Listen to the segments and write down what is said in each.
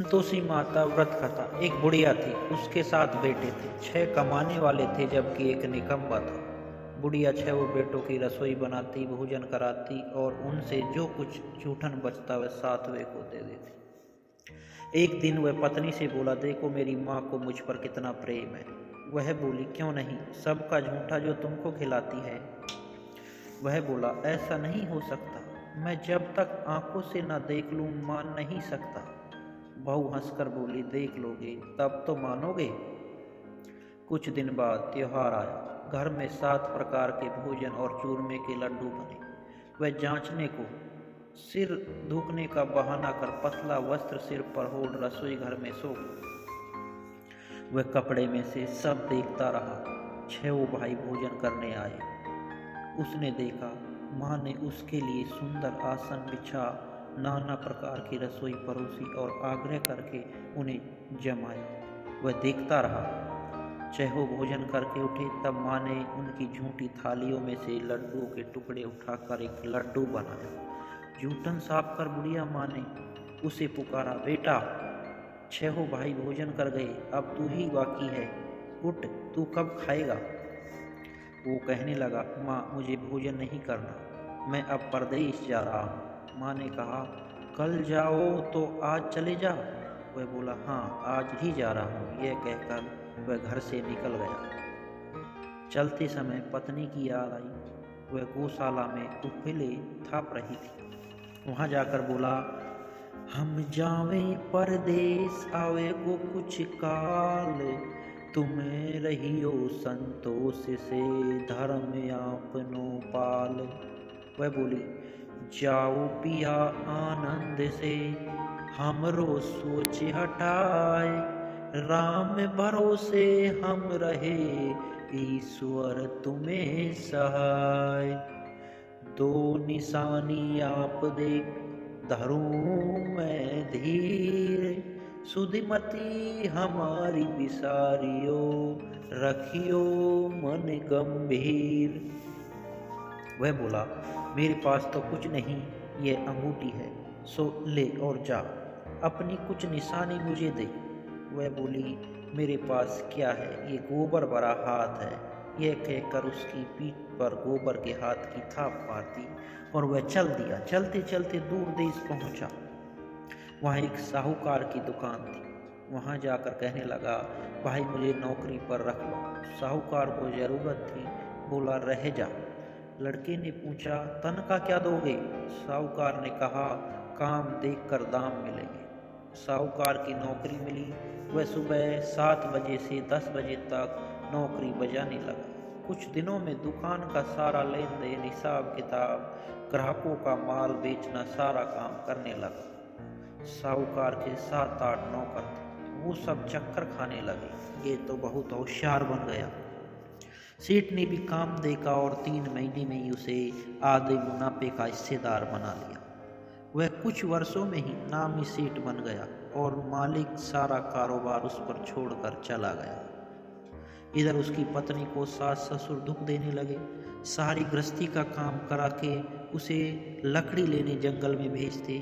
संतोषी माता व्रत कथा। एक बुढ़िया थी, उसके 7 बेटे थे। 6 कमाने वाले थे जबकि एक निकम्मा था। बुढ़िया 6 बेटों की रसोई बनाती, भोजन कराती और उनसे जो कुछ जूठन बचता वह 7वें को दे देती। एक दिन वह पत्नी से बोला, देखो मेरी माँ को मुझ पर कितना प्रेम है। वह बोली, क्यों नहीं, सबका झूठा जो तुमको खिलाती है। वह बोला, ऐसा नहीं हो सकता, मैं जब तक आंखों से न देख लूं मान नहीं सकता। बहू हंसकर बोली, देख लोगे तब तो मानोगे। कुछ दिन बाद त्योहार आया। घर में 7 प्रकार के भोजन और चूरमे के लड्डू बने। वह जांचने को सिर धुकने का बहाना कर पतला वस्त्र सिर पर ओढ़ रसोई घर में सो गई। वह कपड़े में से सब देखता रहा। 6 भाई भोजन करने आए। उसने देखा माँ ने उसके लिए सुंदर आसन बिछा, नाना प्रकार की रसोई परोसी और आग्रह करके उन्हें जमाया। वह देखता रहा। 6 भोजन करके उठे तब माँ ने उनकी झूठी थालियों में से लड्डुओं के टुकड़े उठाकर एक लड्डू बनाया। जूठन साफ कर बुढ़िया माँ ने उसे पुकारा, बेटा 6 भाई भोजन कर गए, अब तू ही बाकी है, उठ, तू कब खाएगा। वो कहने लगा, माँ मुझे भोजन नहीं करना, मैं अब परदेश जा रहा हूँ। माँ ने कहा, कल जाओ तो आज चले जाओ। वह बोला, हाँ आज ही जा रहा हूँ। यह कहकर वह घर से निकल गया। चलते समय पत्नी की याद आई। वह गौशाला में उफले थाप रही थी। वहाँ जाकर बोला, हम जावे परदेश आवे को कुछ काल, तुम्हें रहियो संतोष से धर्म आपनो पाल। वह बोली, जाओ पिया आनंद से हमरो सोच हटाए, राम भरोसे हम रहे ईश्वर तुम्हें सहाय। 2 निशानी आप देख धरूं मैं धीर, सुधिमती हमारी बिसारियो रखियो मन गंभीर। वह बोला, मेरे पास तो कुछ नहीं, ये अंगूठी है, सो ले और जा, अपनी कुछ निशानी मुझे दे। वह बोली, मेरे पास क्या है, ये गोबर भरा हाथ है। यह कहकर उसकी पीठ पर गोबर के हाथ की थाप मार दी और वह चल दिया। चलते चलते दूर देश पहुंचा। वहाँ एक साहूकार की दुकान थी। वहाँ जाकर कहने लगा, भाई मुझे नौकरी पर रख लो। साहूकार को जरूरत थी, बोला, रह जा। लड़के ने पूछा, तनख्वाह क्या दोगे। साहूकार ने कहा, काम देखकर दाम मिलेंगे। साहूकार की नौकरी मिली। वह सुबह 7 बजे से 10 बजे तक नौकरी बजाने लगा। कुछ दिनों में दुकान का सारा लेन देन, हिसाब किताब, ग्राहकों का माल बेचना, सारा काम करने लगा। साहूकार के 7-8 नौकर थे। वो सब चक्कर खाने लगे, ये तो बहुत होशियार बन गया। सेठ ने भी काम देखा और 3 महीने में ही उसे आधे मुनाफे का हिस्सेदार बना लिया। वह कुछ वर्षों में ही नामी सेठ बन गया और मालिक सारा कारोबार उस पर छोड़कर चला गया। इधर उसकी पत्नी को सास ससुर दुख देने लगे। सारी गृहस्थी का काम करा के उसे लकड़ी लेने जंगल में भेजते।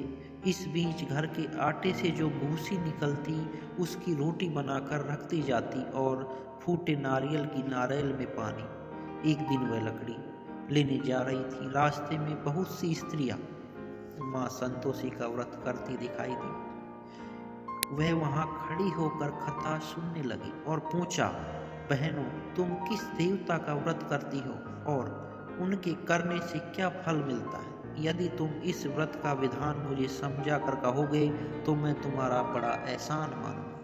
इस बीच घर के आटे से जो भूसी निकलती उसकी रोटी बनाकर रखती जाती और फूटे नारियल की नारियल में पानी। एक दिन वह लकड़ी लेने जा रही थी। रास्ते में बहुत सी स्त्रियां माँ संतोषी का व्रत करती दिखाई दी। वह वहां खड़ी होकर कथा सुनने लगी और पूछा, बहनों तुम किस देवता का व्रत करती हो और उनके करने से क्या फल मिलता है। यदि तुम इस व्रत का विधान मुझे समझा कर कहोगे तो मैं तुम्हारा बड़ा एहसान मानूंगा।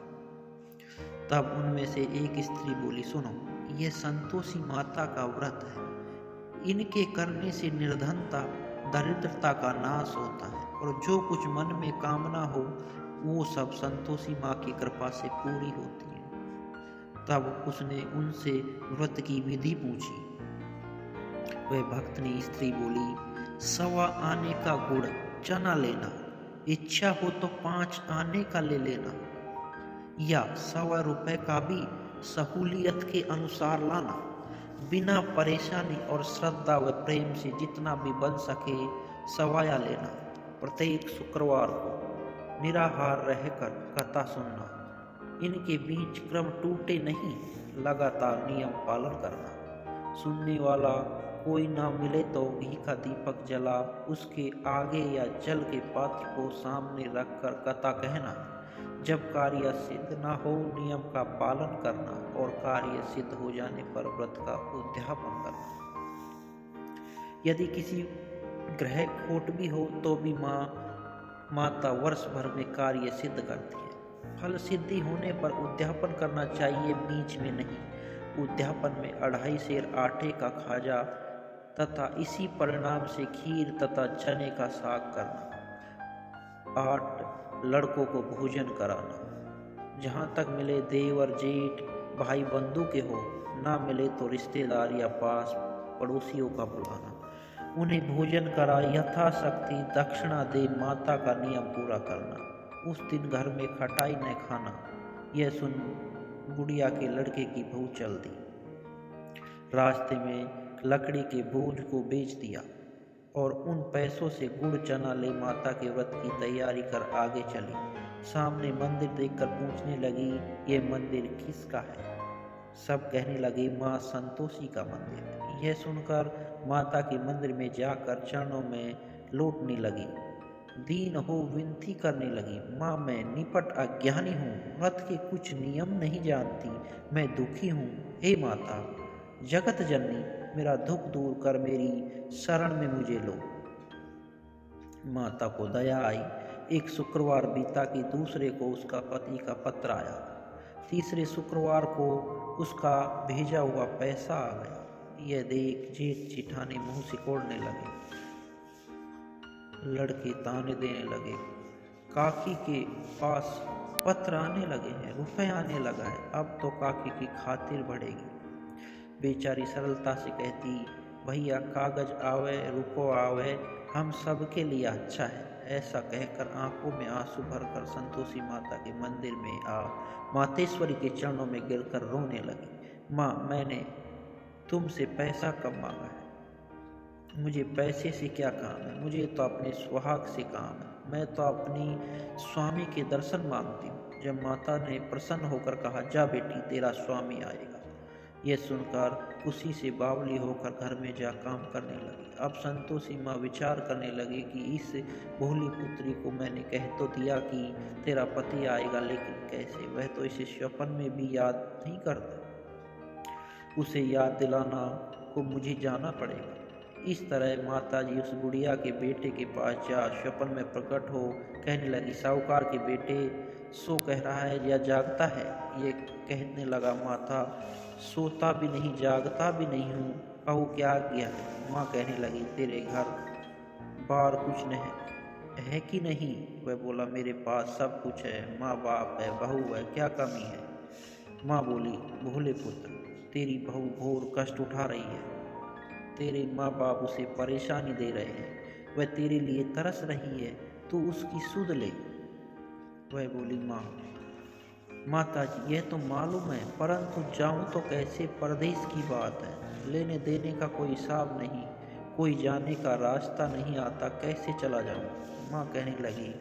तब उनमें से एक स्त्री बोली, सुनो, यह संतोषी माता का व्रत है। इनके करने से निर्धनता दरिद्रता का नाश होता है और जो कुछ मन में कामना हो वो सब संतोषी माँ की कृपा से पूरी होती है। तब उसने उनसे व्रत की विधि पूछी। वह भक्तनी स्त्री बोली, 1.25 आने का गुड़ चना लेना, इच्छा हो तो 5 आने का ले लेना, या 1.25 रुपए का भी सहूलियत के अनुसार लाना। बिना परेशानी और श्रद्धा व प्रेम से जितना भी बन सके सवाया लेना। प्रत्येक शुक्रवार को निराहार रहकर कथा सुनना, इनके बीच क्रम टूटे नहीं, लगातार नियम पालन करना। सुनने वाला कोई ना मिले तो घी का दीपक जला उसके आगे या जल के पात्र को सामने रखकर कथा कहना। जब कार्य सिद्ध ना हो नियम का पालन करना और कार्य सिद्ध हो जाने पर व्रत का उद्यापन करना। यदि किसी ग्रह खोट भी हो तो भी माता वर्ष भर में कार्य सिद्ध करती है। फल सिद्धि होने पर उद्यापन करना चाहिए, बीच में नहीं। उद्यापन में 2.5 सेर आटे का खाजा तथा इसी परिणाम से खीर तथा चने का साग करना। 8 लड़कों को भोजन कराना। जहाँ तक मिले देवर जेठ भाई बंधु के हो, ना मिले तो रिश्तेदार या पास पड़ोसियों का बुलाना। उन्हें भोजन करा यथाशक्ति दक्षिणा दे माता का नियम पूरा करना। उस दिन घर में खटाई न खाना। यह सुन बुढ़िया के लड़के की बहू चल दी। रास्ते में लकड़ी के बोझ को बेच दिया और उन पैसों से गुड़ चना ले माता के व्रत की तैयारी कर आगे चली। सामने मंदिर देखकर पूछने लगी, ये मंदिर किसका है? सब कहने लगे, माँ संतोषी का मंदिर है। यह सुनकर माता के मंदिर में जाकर चरणों में लौटने लगी। दीन हो विनती करने लगी, माँ मैं निपट अज्ञानी हूँ, व्रत के कुछ नियम नहीं जानती, मैं दुखी हूँ। हे माता जगत जननी, मेरा दुख दूर कर मेरी शरण में मुझे लो। माता को दया आई। एक शुक्रवार बीता कि दूसरे को उसका पति का पत्र आया। तीसरे शुक्रवार को उसका भेजा हुआ पैसा आ गया। यह देख जेठ जिठानी मुंह सिकोड़ने लगे। लड़के ताने देने लगे, काकी के पास पत्र आने लगे हैं, रुपए आने लगा है, अब तो काकी की खातिर बढ़ेगी। बेचारी सरलता से कहती, भैया कागज आवे रुपो आवे, हम सबके लिए अच्छा है। ऐसा कहकर आंखों में आंसू भरकर संतोषी माता के मंदिर में आ मातेश्वरी के चरणों में गिरकर रोने लगी। माँ मैंने तुमसे पैसा कम मांगा है, मुझे पैसे से क्या काम है, मुझे तो अपने सुहाग से काम है, मैं तो अपनी स्वामी के दर्शन मांगती हूँ। जब माता ने प्रसन्न होकर कहा, जा बेटी तेरा स्वामी आएगा, यह सुनकर उसी से बावली होकर घर में जा काम करने लगी। अब संतोषी माँ विचार करने लगी कि इस भोली पुत्री को मैंने कह तो दिया कि तेरा पति आएगा, लेकिन कैसे? वह तो इसे स्वप्न में भी याद नहीं करता। उसे याद दिलाना को मुझे जाना पड़ेगा। इस तरह माताजी उस बुढ़िया के बेटे के पास जा स्वप्न में प्रकट हो कहने लगी, साहूकार के बेटे सो कह रहा है या जागता है? ये कहने लगा, माता सोता भी नहीं जागता भी नहीं हूँ, कहू क्या किया है? माँ कहने लगी, तेरे घर बार कुछ नहीं है कि नहीं? वह बोला, मेरे पास सब कुछ है, माँ बाप है, बहू है, क्या कमी है? माँ बोली, भोले पुत्र तेरी बहू घोर कष्ट उठा रही है, तेरे माँ बाप उसे परेशानी दे रहे हैं, वह तेरे लिए तरस रही है, तू उसकी सुध ले। वह बोली, माता जी यह तो मालूम है, परंतु जाऊं तो कैसे? परदेश की बात है, लेने देने का कोई हिसाब नहीं, कोई जाने का रास्ता नहीं आता, कैसे चला जाऊं? माँ कहने लगी,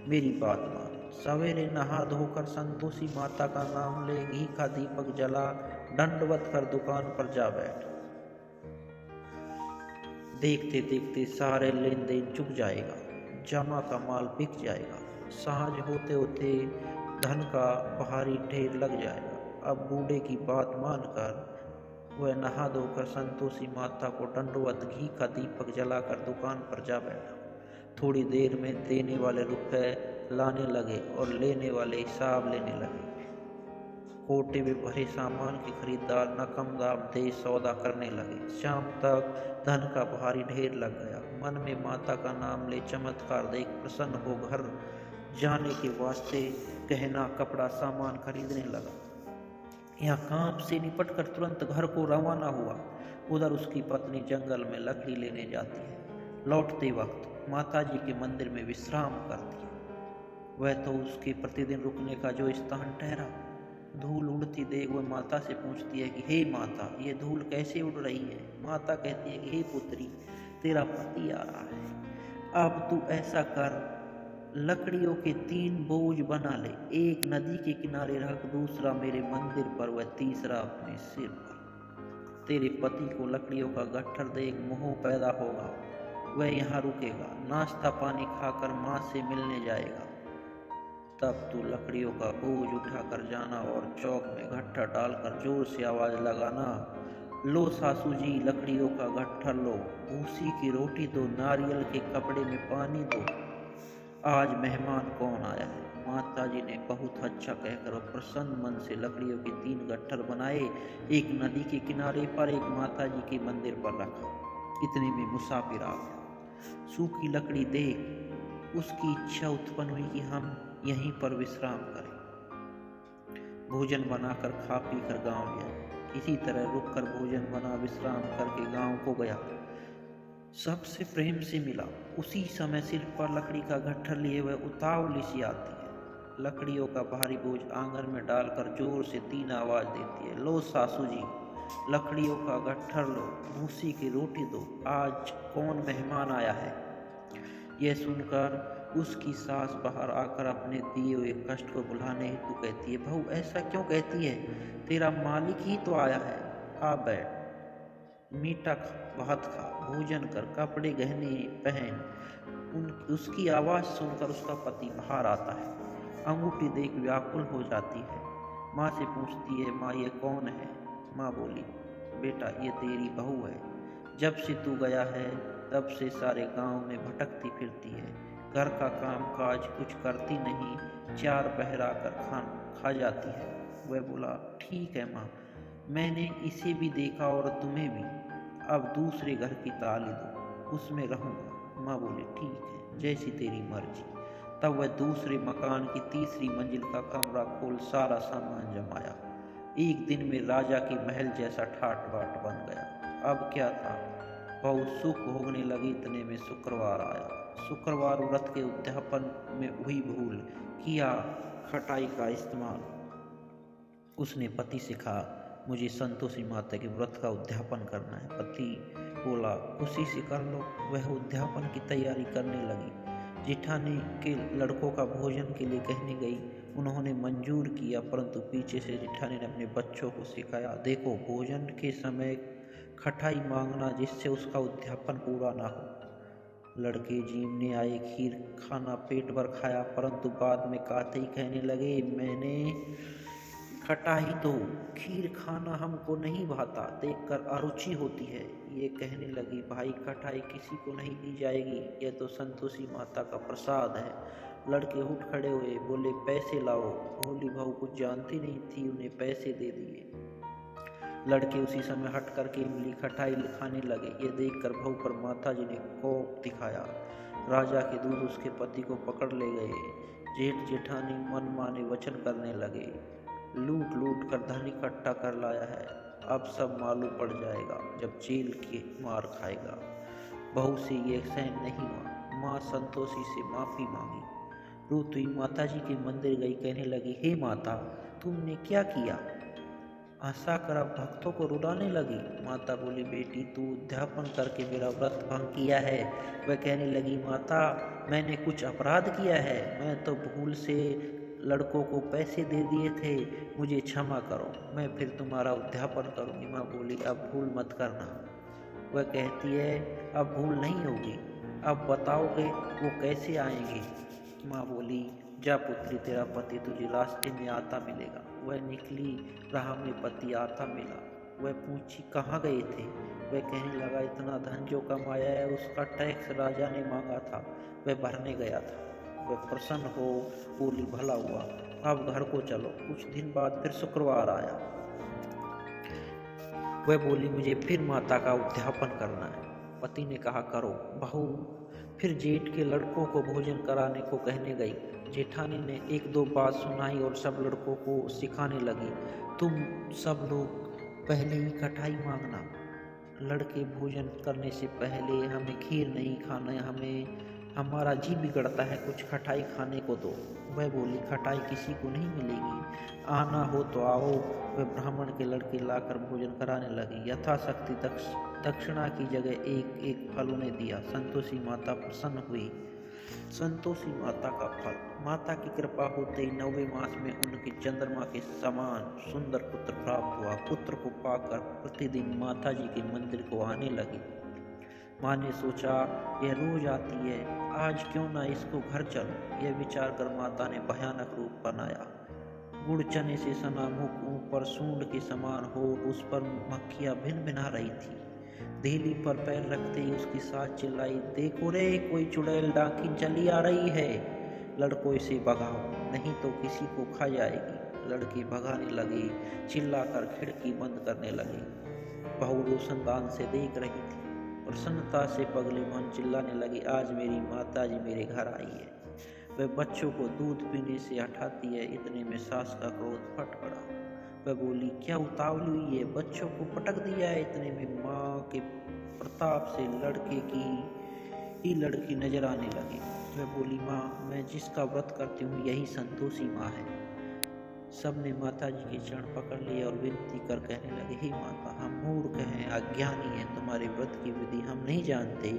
मेरी बात मान। सवेरे नहा धोकर संतोषी माता का नाम ले, घी का दीपक जला, दंडवत कर दुकान पर जा बैठ। देखते देखते सारे लेन देन चुक जाएगा, जमा का माल बिक जाएगा, सांझ होते होते धन का भारी ढेर लग जाएगा। अब बूढ़े की बात मानकर वह नहा धोकर संतोषी माता को दंडवत घी का दीपक जलाकर दुकान पर जा बैठा। थोड़ी देर में देने वाले रुपए लाने लगे और लेने वाले हिसाब लेने लगे। कोटे में भरे सामान के खरीदार न कम दाम दे सौदा करने लगे। शाम तक धन का भारी ढेर लग गया। मन में माता का नाम ले चमत्कार देख प्रसन्न हो घर जाने के वास्ते गहना कपड़ा सामान खरीदने लगा। यहाँ काम से निपट कर तुरंत घर को रवाना हुआ। उधर उसकी पत्नी जंगल में लकड़ी लेने जाती है। लौटते वक्त माताजी के मंदिर में विश्राम करती है। वह तो उसके प्रतिदिन रुकने का जो स्थान ठहरा। धूल उड़ती देख वह माता से पूछती है कि हे माता, ये धूल कैसे उड़ रही है? माता कहती है कि हे पुत्री, तेरा पति आ रहा है, अब तू ऐसा कर लकड़ियों के 3 बोझ बना ले, एक नदी के किनारे रख, दूसरा मेरे मंदिर पर व तीसरा अपने सिर पर। तेरे पति को लकड़ियों का गट्ठर देख मोह पैदा होगा, वह यहाँ रुकेगा, नाश्ता पानी खाकर माँ से मिलने जाएगा। तब तू लकड़ियों का बोझ उठाकर जाना और चौक में गट्ठर डालकर जोर से आवाज लगाना, लो सासू जी लकड़ियों का गट्ठर लो, भूसी की रोटी दो, नारियल के कपड़े में पानी दो, आज मेहमान कौन आया है। माता जी ने बहुत अच्छा कहकर और प्रसन्न मन से लकड़ियों के 3 गट्ठर बनाए, एक नदी के किनारे पर, एक माता जी के मंदिर पर रखा। इतने में मुसाफिर आ गया। सूखी लकड़ी देख उसकी इच्छा उत्पन्न हुई कि हम यहीं पर विश्राम करें। भोजन बनाकर खा पी कर गाँव गया। इसी तरह रुककर भोजन बना विश्राम करके गांव को गया। सबसे प्रेम से मिला। उसी समय सिर पर लकड़ी का गट्ठर लिए वह उतावली सी आती है, लकड़ियों का भारी बोझ आंगन में डालकर जोर से 3 आवाज देती है, लो सासू जी लकड़ियों का गट्ठर लो, भूसी की रोटी दो, आज कौन मेहमान आया है। यह सुनकर उसकी सास बाहर आकर अपने दिए हुए कष्ट को भुलाने हेतु कहती है, बहू ऐसा क्यों कहती है, तेरा मालिक ही तो आया है, आ बैठ, मीठा भात खा, भोजन कर, कपड़े गहने पहन। उसकी आवाज़ सुनकर उसका पति बाहर आता है। अंगूठी देख व्याकुल हो जाती है। माँ से पूछती है, माँ ये कौन है। माँ बोली, बेटा ये तेरी बहू है, जब से तू गया है तब से सारे गांव में भटकती फिरती है, घर का काम काज कुछ करती नहीं, 4 पहर आकर खा जाती है। वह बोला, ठीक है माँ, मैंने इसे भी देखा और तुम्हें भी, अब दूसरे घर की ताली दो, उसमें रहूँगा। माँ बोली, ठीक है, जैसी तेरी मर्जी। तब वह दूसरे मकान की 3री मंजिल का कमरा खोल सारा सामान जमाया। एक दिन में राजा के महल जैसा ठाट बाट बन गया। अब क्या था, बहुत सुख भोगने लगी। इतने में शुक्रवार आया। शुक्रवार व्रत के उद्यापन में हुई भूल, किया खटाई का इस्तेमाल। उसने पति से कहा, मुझे संतोषी माता के व्रत का उद्यापन करना है। पति बोला, खुशी से कर लो। वह उद्यापन की तैयारी करने लगी। जेठानी के लड़कों का भोजन के लिए कहने गई। उन्होंने मंजूर किया, परंतु पीछे से जेठानी ने अपने बच्चों को सिखाया, देखो भोजन के समय खटाई मांगना, जिससे उसका उद्यापन पूरा ना हो। लड़के जीमने आए, खीर खाना पेट भर खाया, परंतु बाद में काते ही कहने लगे, मैंने खटाई दो, खीर खाना हमको नहीं भाता, देखकर अरुचि होती है। ये कहने लगी, भाई खटाई किसी को नहीं दी जाएगी, यह तो संतोषी माता का प्रसाद है। लड़के उठ खड़े हुए, बोले, पैसे लाओ। भोली बहू कुछ जानती नहीं थी, उन्हें पैसे दे दिए। लड़के उसी समय हट करके इमली खटाई खाने लगे। ये देखकर बहू पर माता जी ने कोप दिखाया। राजा के दूध उसके पति को पकड़ ले गए। जेठ जेठानी मनमाने वचन करने लगे, लूट लूट कर धन इकट्ठा कर लाया है, अब सब मालूम पड़ जाएगा जब जेल की मार खाएगा। बहू से ये सहन नहीं हुआ। माँ संतोषी से माफ़ी मांगी। रोती माता जी के मंदिर गई, कहने लगी, हे माता, तुमने क्या किया। आशा कर अब भक्तों को रुलाने लगी। माता बोली, बेटी तू उद्यापन करके मेरा व्रत भंग किया है। वह कहने लगी, माता मैंने कुछ अपराध किया है, मैं तो भूल से लड़कों को पैसे दे दिए थे, मुझे क्षमा करो, मैं फिर तुम्हारा उद्यापन करूँगी। माँ बोली, अब भूल मत करना। वह कहती है, अब भूल नहीं होगी, अब बताओगे वो कैसे आएंगे। माँ बोली, जा पुत्री, तेरा पति तुझे रास्ते में आता मिलेगा। वह निकली, राह में पति आता मिला। वह पूछी, कहाँ गए थे। वह कहने लगा, इतना धन जो कमाया है उसका टैक्स राजा ने मांगा था, वह भरने गया था। वह प्रसन्न हो बोली, भला हुआ, अब घर को चलो। कुछ दिन बाद फिर शुक्रवार आया। वह बोली, मुझे फिर माता का उद्यापन करना है। पति ने कहा, करो। बहू फिर जेठ के लड़कों को भोजन कराने को कहने गई। जेठानी ने 1-2 बात सुनाई और सब लड़कों को सिखाने लगी, तुम सब लोग पहले ही खटाई मांगना, लड़के भोजन करने से पहले हमें खीर नहीं खाना, हमारा जी बिगड़ता है, कुछ खटाई खाने को दो। वह बोली, खटाई किसी को नहीं मिलेगी, आना हो तो आओ। वह ब्राह्मण के लड़के लाकर भोजन कराने लगी। यथाशक्ति दक्षिणा की जगह एक एक फल उन्हें दिया। संतोषी माता प्रसन्न हुई। संतोषी माता का फल। माता की कृपा होते ही 9वें मास में उनके चंद्रमा के समान सुंदर पुत्र प्राप्त हुआ। पुत्र को पाकर प्रतिदिन माता जी के मंदिर को आने लगी। माँ ने सोचा यह रोज आती है, आज क्यों ना इसको घर चलो। यह विचार कर माता ने भयानक रूप बनाया। गुड़ चने से सना मुख, ऊपर सूंड के समान हो, उस पर मक्खियां भिन भिना रही थी। देहली पर पैर रखते ही उसकी सास चिल्लाई, देखो रे कोई चुड़ैल डाकिन चली आ रही है, लड़कों इसे भगाओ नहीं तो किसी को खा जाएगी। लड़के भगाने लगे, चिल्लाकर खिड़की बंद करने लगे। बहू रोशनदान से देख रही थी। प्रसन्नता से पगले मन चिल्लाने लगी, आज मेरी माता जी मेरे घर आई है। वह बच्चों को दूध पीने से हटाती है। इतने में सास का क्रोध फट पड़ा। वह बोली, क्या उतावली हुई है, बच्चों को पटक दिया है। इतने में माँ के प्रताप से लड़के की ही लड़की नजर आने लगी। वह बोली, माँ मैं जिसका व्रत करती हूँ यही संतोषी माँ है। सबने माता जी के चरण पकड़ लिए और विनती कर कहने लगे, हे माता हम मूर्ख हैं, अज्ञानी हैं, तुम्हारे व्रत की विधि हम नहीं जानते।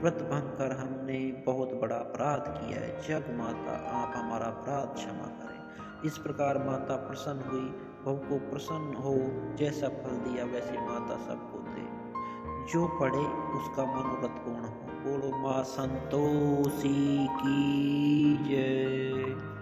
व्रत भंग कर हमने बहुत बड़ा अपराध किया है। जग माता आप हमारा अपराध क्षमा करें। इस प्रकार माता प्रसन्न हुई। बहू को प्रसन्न हो जैसा फल दिया वैसे माता सबको दे। जो पढ़े उसका मनोरथ पूर्ण हो। बोलो माँ संतोषी की जय।